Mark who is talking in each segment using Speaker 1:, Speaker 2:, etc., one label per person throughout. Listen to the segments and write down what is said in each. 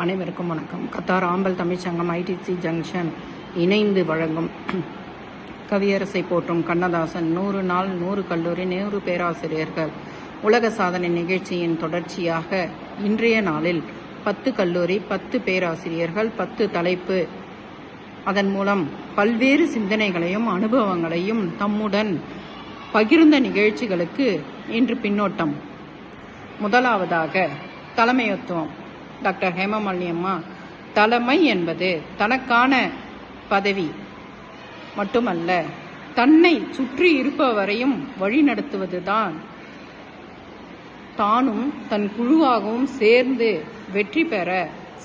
Speaker 1: அனைவருக்கும் வணக்கம். கத்தார் ஆம்பல் தமிழ்ச்சங்கம் ஐடிசி ஜங்ஷன் இணைந்து வழங்கும் கவியரசை போற்றும் கண்ணதாசன் 100 நாள் 100 கல்லூரி 100 பேராசிரியர்கள் உலக சாதனை நிகழ்ச்சியின் தொடர்ச்சியாக இன்றைய நாளில் 10 கல்லூரி 10 பேராசிரியர்கள் 10 தலைப்பு, அதன் மூலம் பல்வேறு சிந்தனைகளையும் அனுபவங்களையும் தம்முடன் பகிர்ந்த நிகழ்ச்சிகளுக்கு இன்று பின்னோட்டம். முதலாவதாக தலைமைத்துவம். டாக்டர் ஹேமமாலினி அம்மா, தலைமை என்பது தனக்கான பதவி மட்டுமல்ல, தன்னை சுற்றி இருப்பவரையும் வழிநடத்துவதுதான். தானும் தன் குழுவாகவும் சேர்ந்து வெற்றி பெற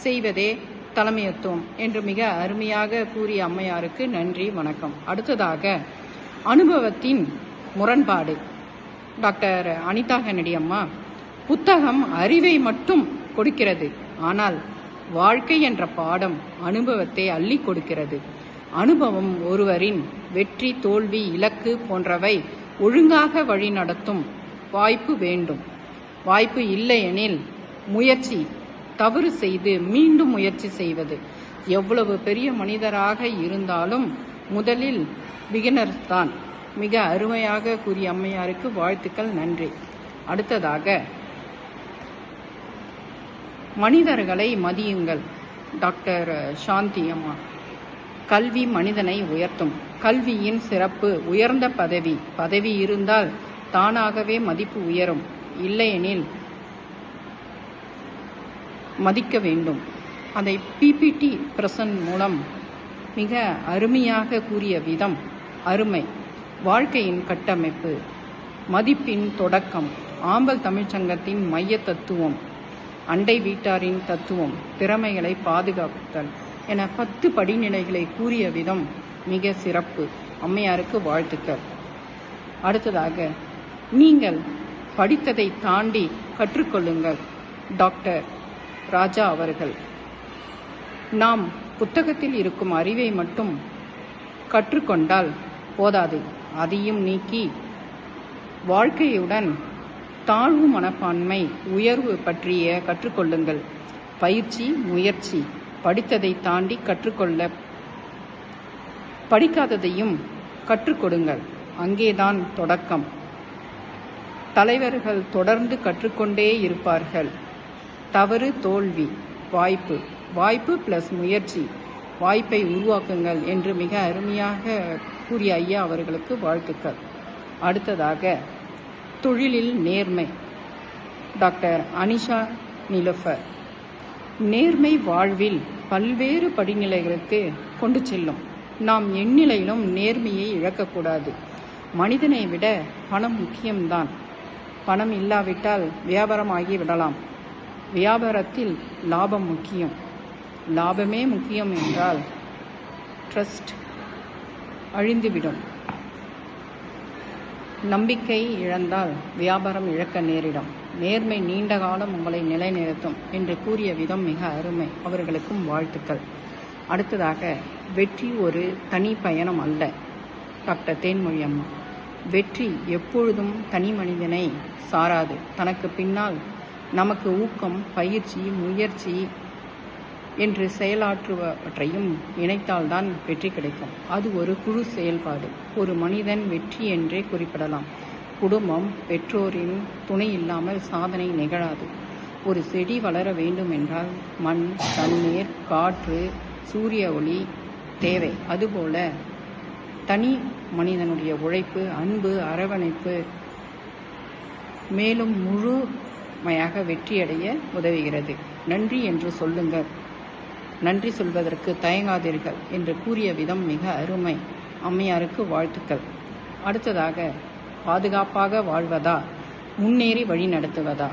Speaker 1: செய்வதே தலைமைத்துவம் என்று மிக அருமையாக கூறிய அம்மையாருக்கு நன்றி, வணக்கம். அடுத்ததாக அனுபவத்தின் முரண்பாடு. டாக்டர் அனிதா கென்னடி அம்மா, புத்தகம் அறிவை மட்டும் கொடுக்கிறது, ஆனால் வாழ்க்கை என்ற பாடம் அனுபவத்தை அள்ளி கொடுக்கிறது. அனுபவம் ஒருவரின் வெற்றி, தோல்வி, இலக்கு போன்றவை ஒழுங்காக வழிநடத்தும் வாய்ப்பு வேண்டும். வாய்ப்பு இல்லையெனில் முயற்சி, தவறு செய்து மீண்டும் முயற்சி செய்வது. எவ்வளவு பெரிய மனிதராக இருந்தாலும் முதலில் பிகினர்ஸ் தான். மிக அருமையாக கூறிய அம்மையாருக்கு வாழ்த்துக்கள், நன்றி. அடுத்ததாக மனிதர்களை மதியுங்கள். டாக்டர் சாந்தி அம்மா, கல்வி மனிதனை உயர்த்தும். கல்வியின் சிறப்பு உயர்ந்த பதவி. பதவி இருந்தால் தானாகவே மதிப்பு உயரும், இல்லையெனில் மதிக்க வேண்டும். அதை பிபிடி பிரசன்ட் மூலம் மிக அருமையாக கூறிய விதம் அருமை. வாழ்க்கையின் கட்டமைப்பு, மதிப்பின் தொடக்கம், ஆம்பல் தமிழ்ச்சங்கத்தின் மைய தத்துவம், அண்டை வீட்டாரின் தத்துவம், திறமைகளை பாதுகாத்தல் என 10 படிநிலைகளை கூறிய விதம் மிக சிறப்பு. அம்மையாருக்கு வாழ்த்துக்கள். அடுத்ததாக நீங்கள் படித்ததை தாண்டி கற்றுக்கொள்ளுங்கள். டாக்டர் ராஜா அவர்கள், நாம் புத்தகத்தில் இருக்கும் அறிவை மட்டும் கற்றுக்கொண்டால் போதாது, அதையும் நீக்கி வாழ்க்கையுடன் தாழ்வு மனப்பான்மை, உயர்வு பற்றிய கற்றுக்கொள்ளுங்கள். பயிற்சி, முயற்சி, படித்ததை தாண்டி கற்றுக்கொள்ள, படிக்காததையும் கற்றுக் கொடுங்கள். அங்கேதான் தொடக்கம். தலைவர்கள் தொடர்ந்து கற்றுக்கொண்டே இருப்பார்கள். தவறு, தோல்வி, வாய்ப்பு, வாய்ப்பு பிளஸ் முயற்சி, வாய்ப்பை உருவாக்குங்கள் என்று மிக அருமையாக கூறிய ஐயா அவர்களுக்கு வாழ்த்துக்கள். அடுத்ததாக தொழிலில் நேர்மை. டாக்டர் அனிஷா நிலோஃபர், நேர்மை வாழ்வில் பல்வேறு படிநிலைகளுக்கு கொண்டு செல்லும். நாம் எந்நிலையிலும் நேர்மையை இழக்கக்கூடாது. மனிதனை விட பணம் முக்கியம்தான். பணம் இல்லாவிட்டால் வியாபாரம் ஆகிவிடலாம். வியாபாரத்தில் லாபம் முக்கியம். லாபமே முக்கியம் என்றால் ட்ரஸ்ட் அழிந்துவிடும். நம்பிக்கை இழந்தால் வியாபாரம் இழக்க நேரிடும். நேர்மை நீண்ட காலம் உங்களை நிலைநிறுத்தும் என்று கூறிய விதம் மிக அருமை. அவர்களுக்கும் வாழ்த்துக்கள். அடுத்ததாக வெற்றி ஒரு தனி பயணம் அல்ல. டாக்டர் தேன்மொழி அம்மா, வெற்றி எப்பொழுதும் தனி மனிதனை சாராது. தனக்கு பின்னால் நமக்கு ஊக்கம், பயிற்சி, முயற்சி என்று செயலாற்றுவற்றையும் இணைத்தால்தான் வெற்றி கிடைக்கும். அது ஒரு குழு செயல்பாடு. ஒரு மனிதன் வெற்றி என்றே குறிப்பிடலாம். குடும்பம், பெற்றோரின் துணை இல்லாமல் சாதனை நிகழாது. ஒரு செடி வளர வேண்டும் என்றால் மண், தண்ணீர், காற்று, சூரிய ஒளி தேவை. அதுபோல தனி மனிதனுடைய உழைப்பு, அன்பு, அரவணைப்பு மேலும் முழுமையாக வெற்றியடைய உதவுகிறது. நன்றி என்று சொல்லுங்கள், நன்றி சொல்வதற்கு தயங்காதீர்கள் என்று கூறிய விதம் மிக அருமை. அம்மையாருக்கு வாழ்த்துக்கள். அடுத்ததாக பாதுகாப்பாக வாழ்வதா, முன்னேறி வழி நடத்துவதா?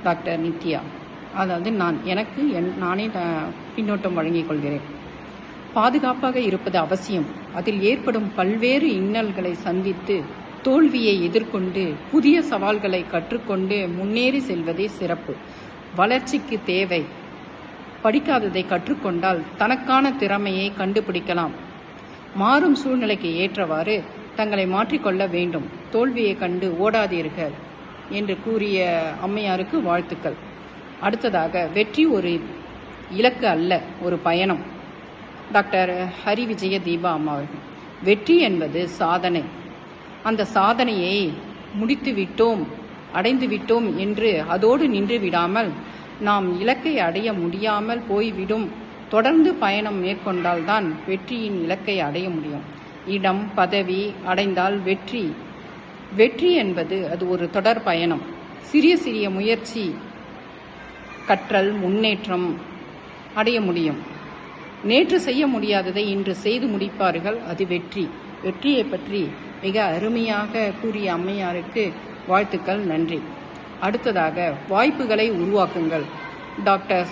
Speaker 1: டாக்டர் நித்யா, அதாவது நானே பின்னோட்டம் வழங்கிக் கொள்கிறேன். பாதுகாப்பாக இருப்பது அவசியம். அதில் ஏற்படும் பல்வேறு இன்னல்களை சந்தித்து தோல்வியை எதிர்கொண்டு புதிய சவால்களை கற்றுக்கொண்டு முன்னேறி செல்வதே சிறப்பு. வளர்ச்சிக்கு தேவை. படிக்காததை கற்றுக்கொண்டால் தனக்கான திறமையை கண்டுபிடிக்கலாம். மாறும் சூழ்நிலைக்கு ஏற்றவாறு தங்களை மாற்றிக்கொள்ள வேண்டும். தோல்வியை கண்டு ஓடாதீர்கள் என்று கூறிய அம்மையாருக்கு வாழ்த்துக்கள். அடுத்ததாக வெற்றி ஒரு இலக்கு அல்ல, ஒரு பயணம். டாக்டர் ஹரி விஜய தீபா அம்மா அவர்கள். வெற்றி என்பது சாதனை. அந்த சாதனையை முடித்து விட்டோம், அடைந்து விட்டோம் என்று அதோடு நின்று விடாமல் நாம் இலக்கை அடைய முடியாமல் போய்விடும் தொடர்ந்து பயணம் மேற்கொண்டால்தான் வெற்றியின் இலக்கை அடைய முடியும். இடம், பதவி அடைந்தால் வெற்றி. வெற்றி என்பது அது ஒரு தொடர் பயணம். சிறிய சிறிய முயற்சி, கற்றல், முன்னேற்றம் அடைய முடியும். நேற்று செய்ய முடியாததை இன்று செய்து முடிப்பார்கள், அது வெற்றி. வெற்றியை பற்றி மிக அருமையாக கூறிய அம்மையாருக்கு வாழ்த்துக்கள், நன்றி. அடுத்ததாக வாய்ப்புகளை உருவாக்குங்கள். டாக்டர்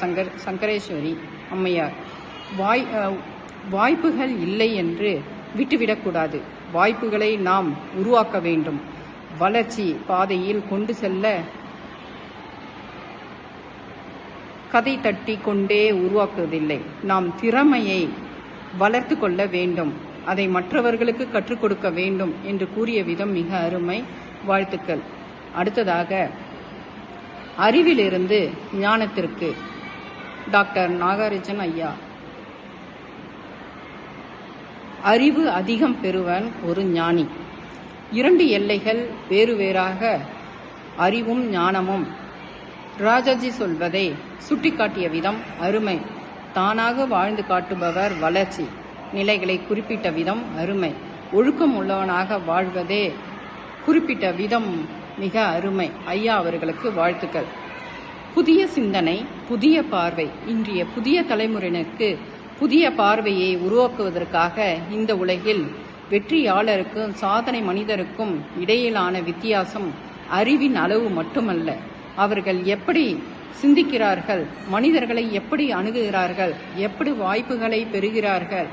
Speaker 1: சங்கரேஸ்வரி அம்மையார். வாய்ப்புகள் இல்லை என்று விட்டுவிடக்கூடாது. வாய்ப்புகளை நாம் உருவாக்க வேண்டும். வளர்ச்சி பாதையில் கொண்டு செல்ல கதை தட்டி கொண்டே உருவாக்குவதில்லை. நாம் திறமையை வளர்த்து கொள்ள வேண்டும், அதை மற்றவர்களுக்கு கற்றுக் கொடுக்க வேண்டும் என்று கூறிய விதம் மிக அருமை, வாழ்த்துக்கள். அடுத்ததாக அறிவிலிருந்து ஞானத்திற்கு டாக்டர் நாகார்ஜுன் ஐயா. அறிவு அதிகம் பெறுவன் ஒரு ஞானி. இரண்டு எல்லைகள் வேறு வேறாக அறிவும் ஞானமும். ராஜாஜி சொல்வதை சுட்டிக்காட்டிய விதம் அருமை. தானாக வாழ்ந்து காட்டுபவர் வளர்ச்சி. நிலைகளை குறிப்பிட்ட விதம் அருமை. ஒழுக்கம் உள்ளவனாக வாழ்வதே குறிப்பிட்ட விதம் மிக அருமை. ஐயா அவர்களுக்கு வாழ்த்துக்கள். புதிய சிந்தனை, புதிய பார்வை. இன்றைய புதிய தலைமுறையினருக்கு புதிய பார்வையை உருவாக்குவதற்காக இந்த உலகில் வெற்றியாளருக்கும் சாதனை மனிதருக்கும் இடையிலான வித்தியாசம் அறிவின் அளவு மட்டுமல்ல, அவர்கள் எப்படி சிந்திக்கிறார்கள், மனிதர்களை எப்படி அணுகுகிறார்கள், எப்படி வாய்ப்புகளை பெறுகிறார்கள்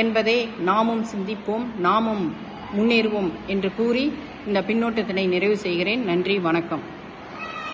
Speaker 1: என்பதை நாமும் சிந்திப்போம், நாமும் முன்னேறுவோம் என்று கூறி இந்த பின்னோட்டத்தினை நிறைவு செய்கிறேன். நன்றி, வணக்கம்.